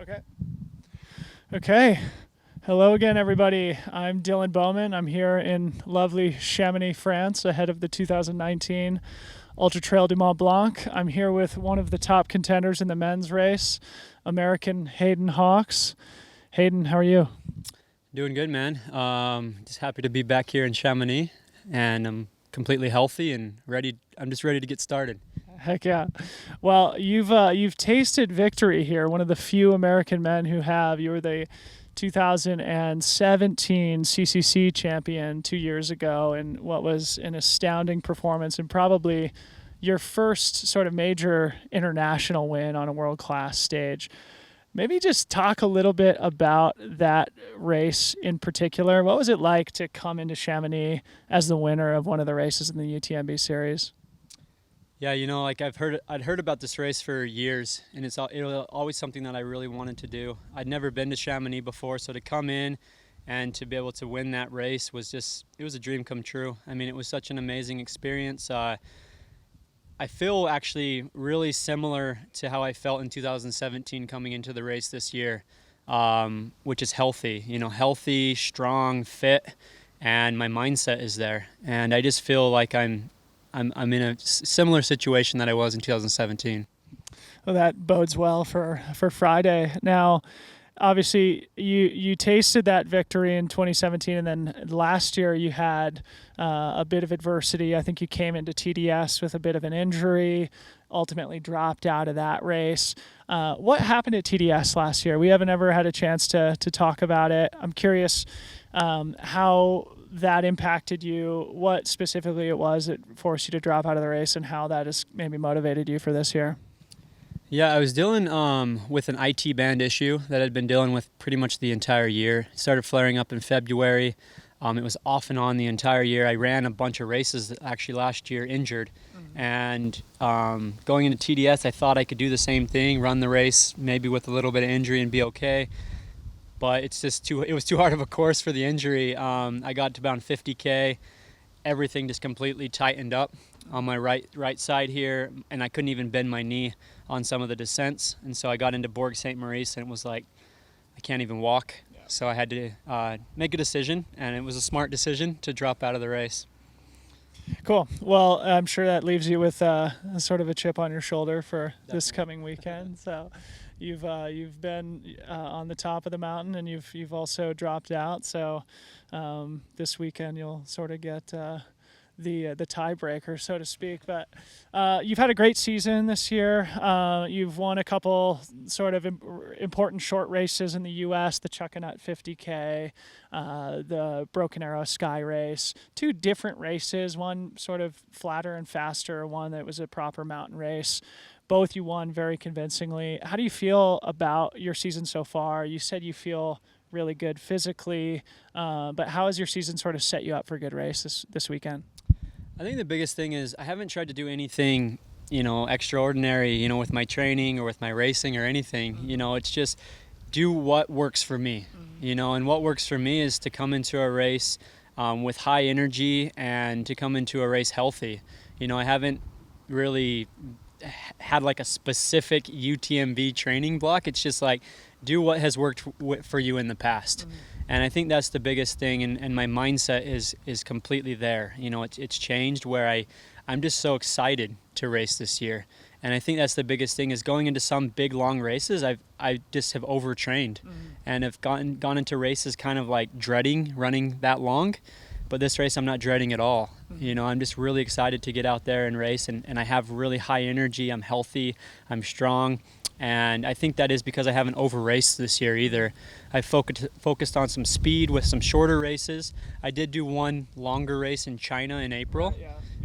Okay. Okay. Hello again, everybody. I'm Dylan Bowman. I'm here in lovely Chamonix, France, ahead of the 2019 Ultra Trail du Mont-Blanc. I'm here with one of the top contenders in the men's race, American Hayden Hawks. Hayden, how are you? Doing good, man. Just happy to be back here in Chamonix, and I'm completely healthy and ready. I'm just ready to get started. Heck yeah. Well, you've tasted victory here, one of the few American men who have. You were the 2017 CCC champion 2 years ago, and what was an astounding performance and probably your first sort of major international win on a world-class stage. Maybe just talk a little bit about that race in particular. What was it like to come into Chamonix as the winner of one of the races in the UTMB series? Yeah, like I'd heard about this race for years, and it was always something that I really wanted to do. I'd never been to Chamonix before, so to come in and to be able to win that race was it was a dream come true. I mean, it was such an amazing experience. I feel actually really similar to how I felt in 2017 coming into the race this year, which is healthy, healthy, strong, fit, and my mindset is there. And I just feel like I'm in a similar situation that I was in 2017. Well, that bodes well for Friday. Now, obviously, you tasted that victory in 2017, and then last year you had a bit of adversity. I think you came into TDS with a bit of an injury, ultimately dropped out of that race. What happened at TDS last year? We haven't ever had a chance to talk about it. I'm curious how that impacted you, what specifically it was that forced you to drop out of the race, and how that has maybe motivated you for this year. Yeah, I was dealing with an IT band issue that I'd been dealing with pretty much the entire year. It started flaring up in February. It was off and on the entire year. I ran a bunch of races actually last year injured. And going into TDS, I thought I could do the same thing, run the race maybe with a little bit of injury and be okay. But it was too hard of a course for the injury. I got to about 50K. Everything just completely tightened up on my right side here, and I couldn't even bend my knee on some of the descents. And so I got into Bourg St. Maurice, and it was like I can't even walk. Yeah. So I had to make a decision, and it was a smart decision to drop out of the race. Cool. Well, I'm sure that leaves you with sort of a chip on your shoulder for Definitely. This coming weekend. So you've been on the top of the mountain, and you've also dropped out. So this weekend you'll sort of get the tiebreaker, so to speak. But you've had a great season this year. You've won a couple sort of important short races in the U.S., the Chuckanut 50K, the Broken Arrow Sky Race, two different races, one sort of flatter and faster, one that was a proper mountain race. Both you won very convincingly. How do you feel about your season so far? You said you feel really good physically, but how has your season sort of set you up for a good race this weekend? I think the biggest thing is I haven't tried to do anything, extraordinary, with my training or with my racing or anything. It's just do what works for me, and what works for me is to come into a race with high energy and to come into a race healthy. I haven't really had like a specific UTMB training block. It's just like do what has worked for you in the past. And I think that's the biggest thing, and my mindset is completely there. It's changed where I'm just so excited to race this year. And I think that's the biggest thing is going into some big long races, I just have overtrained and have gone into races kind of like dreading running that long. But this race I'm not dreading at all. I'm just really excited to get out there and race, and I have really high energy. I'm healthy, I'm strong. And I think that is because I haven't over-raced this year either. I focused on some speed with some shorter races. I did do one longer race in China in April.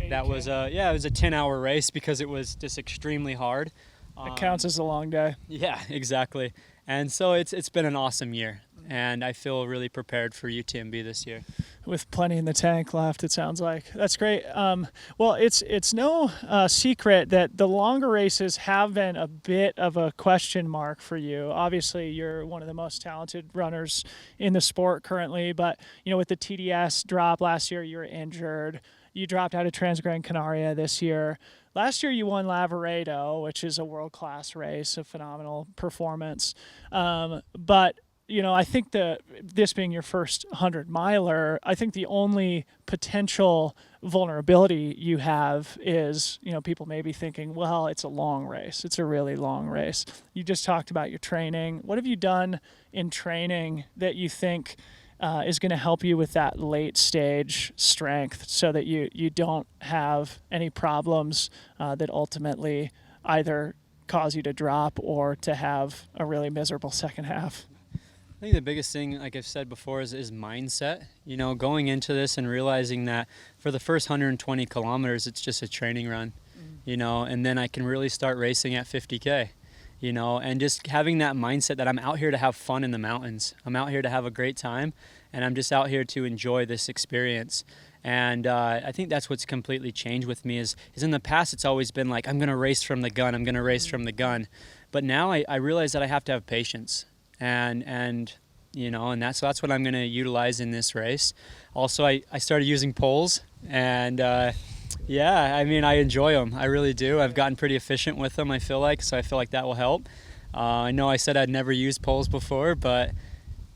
That was it was a 10-hour race because it was just extremely hard. It counts as a long day. Yeah, exactly. And so it's been an awesome year, and I feel really prepared for UTMB this year. With plenty in the tank left, it sounds like. That's great. Well, it's no secret that the longer races have been a bit of a question mark for you. Obviously, you're one of the most talented runners in the sport currently, but with the TDS drop last year, you were injured. you dropped out of Transgran Canaria this year. Last year you won Lavaredo, which is a world-class race, a phenomenal performance. But I think this being your first 100-miler, I think the only potential vulnerability you have is, people may be thinking, well, it's a long race. It's a really long race. You just talked about your training. What have you done in training that you think is going to help you with that late stage strength so that you don't have any problems that ultimately either cause you to drop or to have a really miserable second half? I think the biggest thing, like I've said before, is mindset. Going into this and realizing that for the first 120 kilometers, it's just a training run, and then I can really start racing at 50K, and just having that mindset that I'm out here to have fun in the mountains. I'm out here to have a great time, and I'm just out here to enjoy this experience. And I think that's what's completely changed with me is in the past, it's always been like, I'm going to race from the gun. I'm going to race from the gun. But now I realize that I have to have patience. And that's what I'm going to utilize in this race. Also, I started using poles, and I enjoy them. I really do. I've gotten pretty efficient with them, I feel like that will help. I know I said I'd never used poles before, but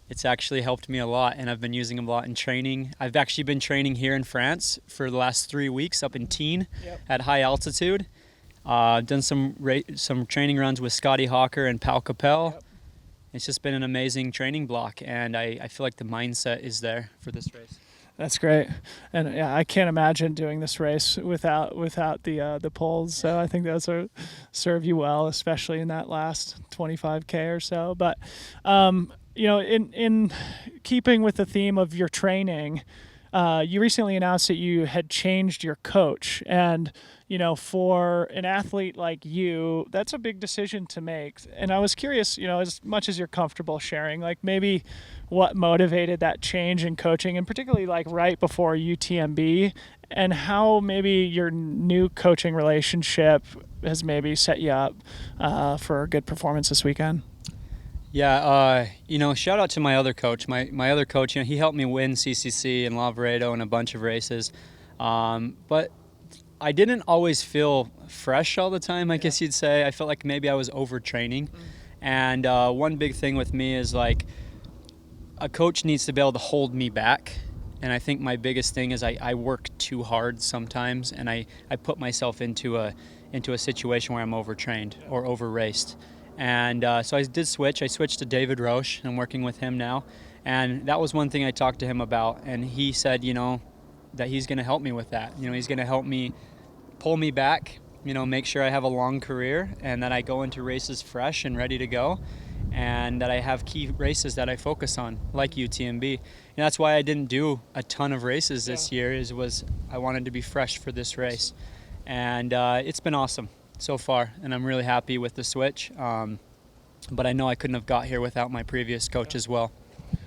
it's actually helped me a lot, and I've been using them a lot in training. I've actually been training here in France for the last 3 weeks up in Tignes at high altitude. Done some training runs with Scotty Hawker and Pal Capel. Yep. It's just been an amazing training block, and I feel like the mindset is there for this race. That's great, and yeah, I can't imagine doing this race without the poles. So I think those will serve you well, especially in that last 25K or so. But in keeping with the theme of your training, you recently announced that you had changed your coach, and for an athlete like you, that's a big decision to make. And I was curious, as much as you're comfortable sharing, like maybe what motivated that change in coaching, and particularly like right before UTMB, and how maybe your new coaching relationship has maybe set you up for a good performance this weekend. Yeah, shout out to my other coach. My other coach, he helped me win CCC and Lavaredo and a bunch of races. But I didn't always feel fresh all the time, I guess you'd say. I felt like maybe I was overtraining. And one big thing with me is like a coach needs to be able to hold me back. And I think my biggest thing is I work too hard sometimes, and I put myself into a situation where I'm overtrained or over-raced. And so I did switch. I switched to David Roche. I'm working with him now. And that was one thing I talked to him about. And he said, that he's going to help me with that. He's going to help me pull me back, make sure I have a long career and that I go into races fresh and ready to go, and that I have key races that I focus on, like UTMB. And that's why I didn't do a ton of races this year, I wanted to be fresh for this race. And it's been awesome so far, and I'm really happy with the switch. But I know I couldn't have got here without my previous coach as well.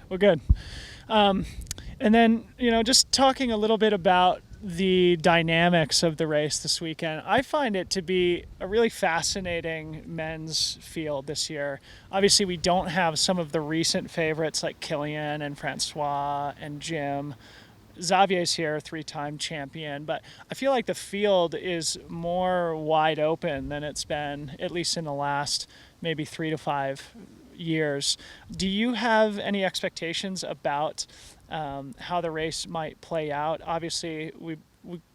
Well, good. And then, just talking a little bit about the dynamics of the race this weekend, I find it to be a really fascinating men's field this year. Obviously, we don't have some of the recent favorites like Kilian and Francois and Jim. Xavier's here, 3-time champion, but I feel like the field is more wide open than it's been, at least in the last maybe 3 to 5 years. Do you have any expectations about how the race might play out? Obviously, we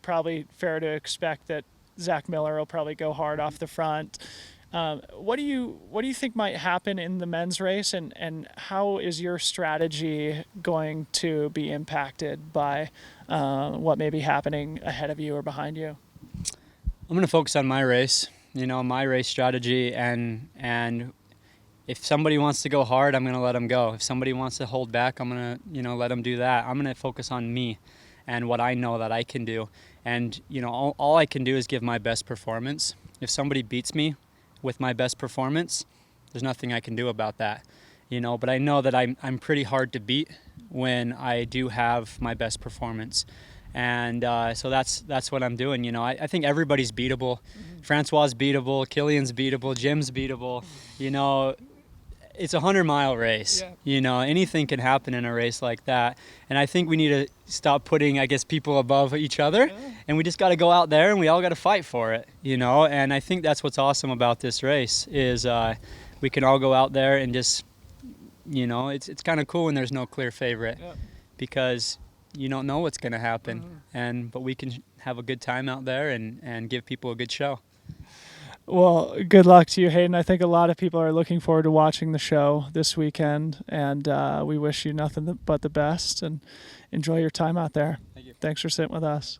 probably fair to expect that Zach Miller will probably go hard off the front. What do you think might happen in the men's race, and how is your strategy going to be impacted by what may be happening ahead of you or behind you? I'm going to focus on my race, my race strategy, and if somebody wants to go hard, I'm going to let them go. If somebody wants to hold back, I'm going to, let them do that. I'm going to focus on me and what I know that I can do. And, all I can do is give my best performance. If somebody beats me with my best performance, there's nothing I can do about that. But I know that I'm pretty hard to beat when I do have my best performance. And so that's what I'm doing. I think everybody's beatable. Mm-hmm. Francois is beatable. Kilian's beatable. Jim's beatable. it's a 100-mile race. Yeah. You know, anything can happen in a race like that. And I think we need to stop putting, I guess, people above each other. And we just got to go out there and we all got to fight for it, you know. And I think that's what's awesome about this race is we can all go out there and just, you know, it's kind of cool when there's no clear favorite because you don't know what's going to happen. But we can have a good time out there and give people a good show. Well, good luck to you, Hayden. I think a lot of people are looking forward to watching the show this weekend, and we wish you nothing but the best, and enjoy your time out there. Thank you. Thanks for sitting with us.